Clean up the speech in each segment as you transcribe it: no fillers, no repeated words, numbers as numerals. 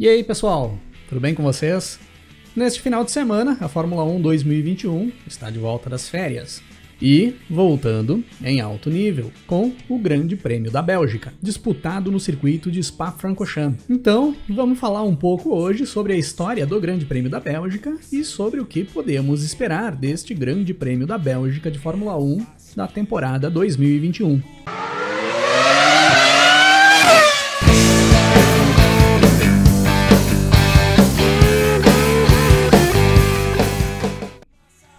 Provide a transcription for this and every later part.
E aí, pessoal, tudo bem com vocês? Neste final de semana, a Fórmula 1 2021 está de volta das férias e voltando em alto nível com o Grande Prêmio da Bélgica, disputado no circuito de Spa-Francorchamps. Então, vamos falar um pouco hoje sobre a história do Grande Prêmio da Bélgica e sobre o que podemos esperar deste Grande Prêmio da Bélgica de Fórmula 1 da temporada 2021.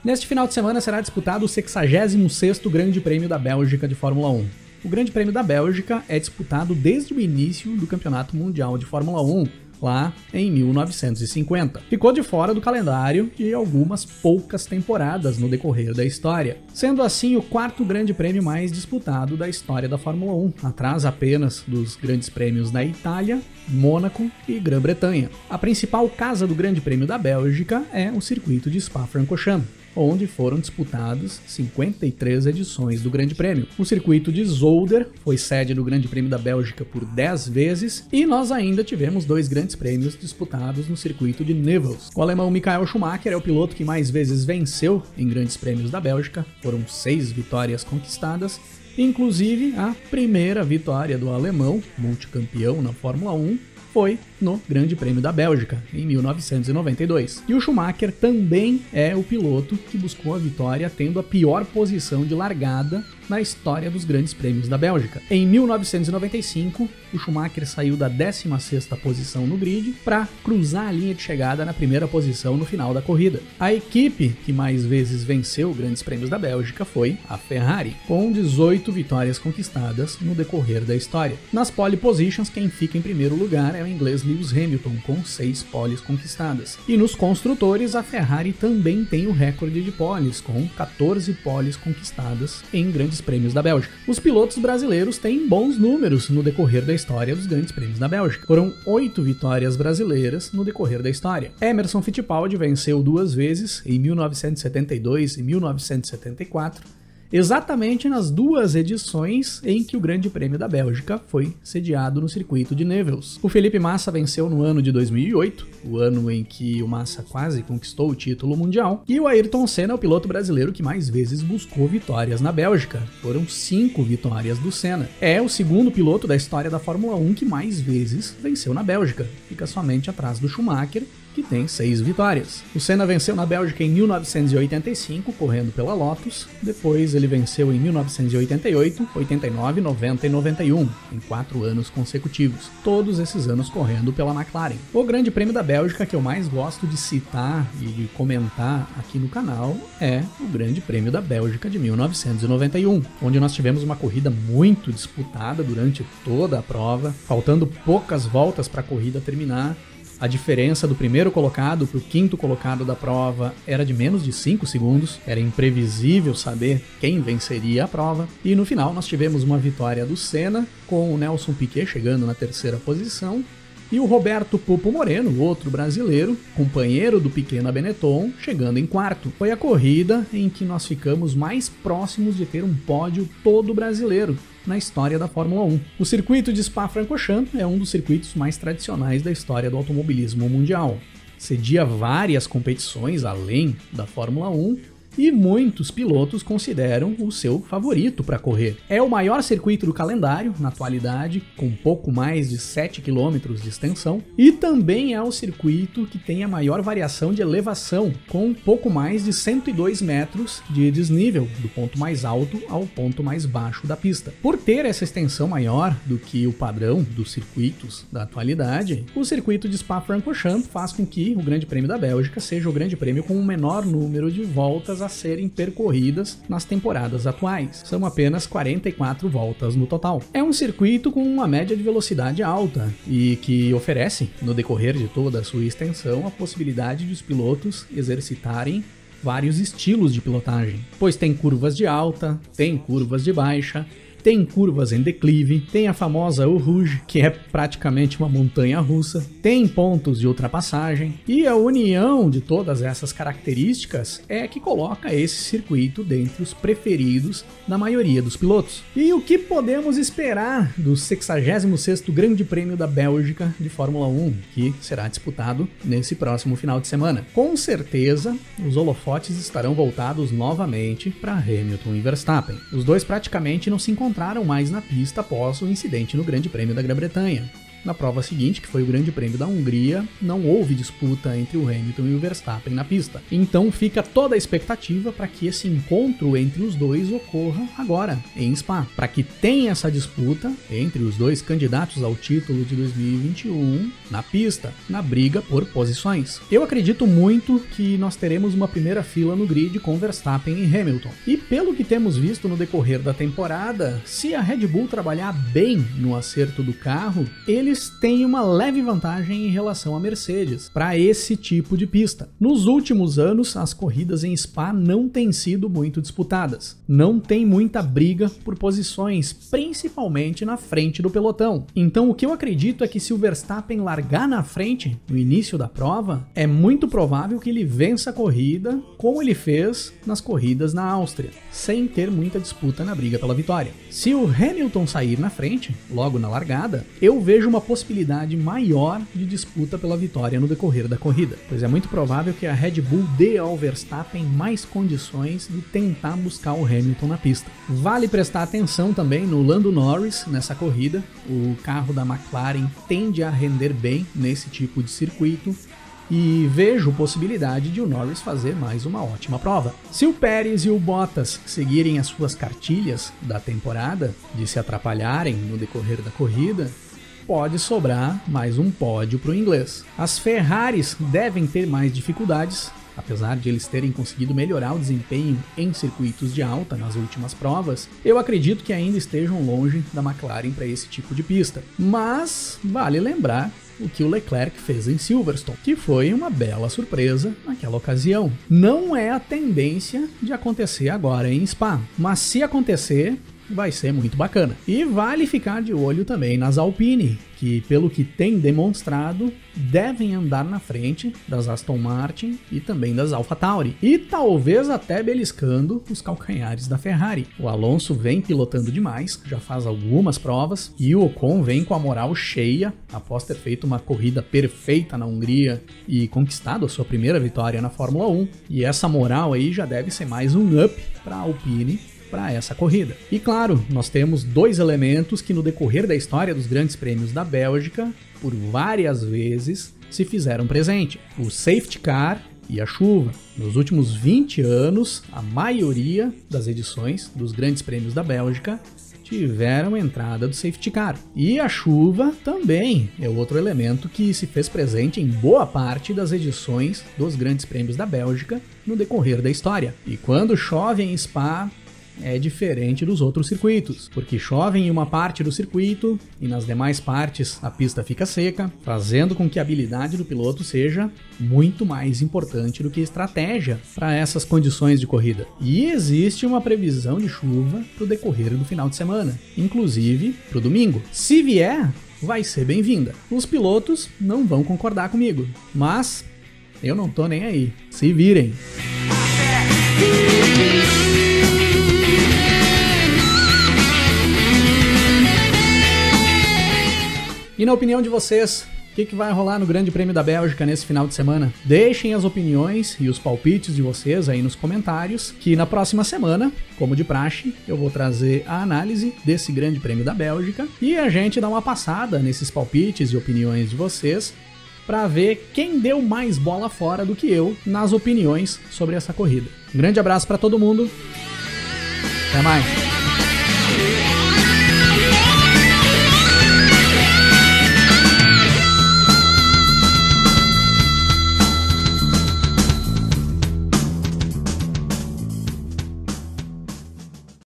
Neste final de semana será disputado o 66º Grande Prêmio da Bélgica de Fórmula 1. O Grande Prêmio da Bélgica é disputado desde o início do Campeonato Mundial de Fórmula 1, lá em 1950. Ficou de fora do calendário de algumas poucas temporadas no decorrer da história, sendo assim o quarto Grande Prêmio mais disputado da história da Fórmula 1, atrás apenas dos grandes prêmios da Itália, Mônaco e Grã-Bretanha. A principal casa do Grande Prêmio da Bélgica é o circuito de Spa-Francorchamps, onde foram disputadas 53 edições do Grande Prêmio. O circuito de Zolder foi sede do Grande Prêmio da Bélgica por 10 vezes e nós ainda tivemos 2 grandes prêmios disputados no circuito de Nivelles. O alemão Michael Schumacher é o piloto que mais vezes venceu em grandes prêmios da Bélgica, foram 6 vitórias conquistadas, inclusive a primeira vitória do alemão, multicampeão na Fórmula 1, foi no Grande Prêmio da Bélgica, em 1992. E o Schumacher também é o piloto que buscou a vitória tendo a pior posição de largada na história dos Grandes Prêmios da Bélgica. Em 1995, o Schumacher saiu da 16ª posição no grid para cruzar a linha de chegada na primeira posição no final da corrida. A equipe que mais vezes venceu Grandes Prêmios da Bélgica foi a Ferrari, com 18 vitórias conquistadas no decorrer da história. Nas pole positions, quem fica em primeiro lugar é o inglês Lewis Hamilton, com 6 poles conquistadas. E nos construtores, a Ferrari também tem o recorde de poles, com 14 poles conquistadas em Grandes Prêmios da Bélgica. Os pilotos brasileiros têm bons números no decorrer da história dos Grandes Prêmios da Bélgica. Foram 8 vitórias brasileiras no decorrer da história. Emerson Fittipaldi venceu 2 vezes, em 1972 e 1974, exatamente nas 2 edições em que o Grande Prêmio da Bélgica foi sediado no circuito de Nivelles. O Felipe Massa venceu no ano de 2008, o ano em que o Massa quase conquistou o título mundial, e o Ayrton Senna é o piloto brasileiro que mais vezes buscou vitórias na Bélgica. Foram 5 vitórias do Senna. É o segundo piloto da história da Fórmula 1 que mais vezes venceu na Bélgica, fica somente atrás do Schumacher, que tem 6 vitórias. O Senna venceu na Bélgica em 1985, correndo pela Lotus. Depois ele venceu em 1988, 89, 90 e 91, em 4 anos consecutivos. Todos esses anos correndo pela McLaren. O Grande Prêmio da Bélgica que eu mais gosto de citar e de comentar aqui no canal é o Grande Prêmio da Bélgica de 1991, onde nós tivemos uma corrida muito disputada durante toda a prova, faltando poucas voltas para a corrida terminar. A diferença do primeiro colocado para o quinto colocado da prova era de menos de 5 segundos, era imprevisível saber quem venceria a prova, e no final nós tivemos uma vitória do Senna, com o Nelson Piquet chegando na 3ª posição, e o Roberto Pupo Moreno, outro brasileiro, companheiro do Piquet na Benetton, chegando em 4º. Foi a corrida em que nós ficamos mais próximos de ter um pódio todo brasileiro na história da Fórmula 1. O circuito de Spa-Francorchamps é um dos circuitos mais tradicionais da história do automobilismo mundial. Cedia várias competições além da Fórmula 1, e muitos pilotos consideram o seu favorito para correr. É o maior circuito do calendário, na atualidade, com pouco mais de 7 km de extensão, e também é o circuito que tem a maior variação de elevação, com pouco mais de 102 metros de desnível, do ponto mais alto ao ponto mais baixo da pista. Por ter essa extensão maior do que o padrão dos circuitos da atualidade, o circuito de Spa-Francorchamps faz com que o Grande Prêmio da Bélgica seja o grande prêmio com o menor número de voltas a serem percorridas nas temporadas atuais. São apenas 44 voltas no total. É um circuito com uma média de velocidade alta e que oferece, no decorrer de toda a sua extensão, a possibilidade de os pilotos exercitarem vários estilos de pilotagem, pois tem curvas de alta, tem curvas de baixa, tem curvas em declive, tem a famosa Eau Rouge, que é praticamente uma montanha russa, tem pontos de ultrapassagem, e a união de todas essas características é que coloca esse circuito dentre os preferidos da maioria dos pilotos. E o que podemos esperar do 66º Grande Prêmio da Bélgica de Fórmula 1, que será disputado nesse próximo final de semana? Com certeza, os holofotes estarão voltados novamente para Hamilton e Verstappen. Os dois praticamente não se encontraram mais na pista após o incidente no Grande Prêmio da Grã-Bretanha. Na prova seguinte, que foi o Grande Prêmio da Hungria, não houve disputa entre o Hamilton e o Verstappen na pista. Então fica toda a expectativa para que esse encontro entre os dois ocorra agora, em Spa, para que tenha essa disputa entre os dois candidatos ao título de 2021 na pista, na briga por posições. Eu acredito muito que nós teremos uma primeira fila no grid com Verstappen e Hamilton. E pelo que temos visto no decorrer da temporada, se a Red Bull trabalhar bem no acerto do carro, eles têm uma leve vantagem em relação à Mercedes para esse tipo de pista. Nos últimos anos, as corridas em Spa não têm sido muito disputadas. Não tem muita briga por posições, principalmente na frente do pelotão. Então o que eu acredito é que se o Verstappen largar na frente no início da prova, é muito provável que ele vença a corrida como ele fez nas corridas na Áustria, sem ter muita disputa na briga pela vitória. Se o Hamilton sair na frente, logo na largada, eu vejo uma possibilidade maior de disputa pela vitória no decorrer da corrida, pois é muito provável que a Red Bull dê ao Verstappen mais condições de tentar buscar o Hamilton na pista. Vale prestar atenção também no Lando Norris nessa corrida. O carro da McLaren tende a render bem nesse tipo de circuito, e vejo possibilidade de o Norris fazer mais uma ótima prova. Se o Pérez e o Bottas seguirem as suas cartilhas da temporada, de se atrapalharem no decorrer da corrida, pode sobrar mais um pódio para o inglês. As Ferraris devem ter mais dificuldades, apesar de eles terem conseguido melhorar o desempenho em circuitos de alta nas últimas provas. Eu acredito que ainda estejam longe da McLaren para esse tipo de pista. Mas vale lembrar o que o Leclerc fez em Silverstone, que foi uma bela surpresa naquela ocasião. Não é a tendência de acontecer agora em Spa, mas se acontecer, vai ser muito bacana. E vale ficar de olho também nas Alpine, que pelo que tem demonstrado, devem andar na frente das Aston Martin e também das AlphaTauri, e talvez até beliscando os calcanhares da Ferrari. O Alonso vem pilotando demais, já faz algumas provas, e o Ocon vem com a moral cheia, após ter feito uma corrida perfeita na Hungria e conquistado a sua primeira vitória na Fórmula 1, e essa moral aí já deve ser mais um up para a Alpine para essa corrida. E claro, nós temos dois elementos que no decorrer da história dos grandes prêmios da Bélgica, por várias vezes, se fizeram presente: o safety car e a chuva. Nos últimos 20 anos, a maioria das edições dos grandes prêmios da Bélgica tiveram entrada do safety car. E a chuva também é outro elemento que se fez presente em boa parte das edições dos grandes prêmios da Bélgica no decorrer da história. E quando chove em Spa, é diferente dos outros circuitos, porque chove em uma parte do circuito e nas demais partes a pista fica seca, fazendo com que a habilidade do piloto seja muito mais importante do que estratégia para essas condições de corrida. E existe uma previsão de chuva para o decorrer do final de semana, inclusive para o domingo. Se vier, vai ser bem-vinda. Os pilotos não vão concordar comigo, mas eu não tô nem aí. Se virem! E na opinião de vocês, o que vai rolar no Grande Prêmio da Bélgica nesse final de semana? Deixem as opiniões e os palpites de vocês aí nos comentários, que na próxima semana, como de praxe, eu vou trazer a análise desse Grande Prêmio da Bélgica e a gente dá uma passada nesses palpites e opiniões de vocês para ver quem deu mais bola fora do que eu nas opiniões sobre essa corrida. Um grande abraço para todo mundo, até mais!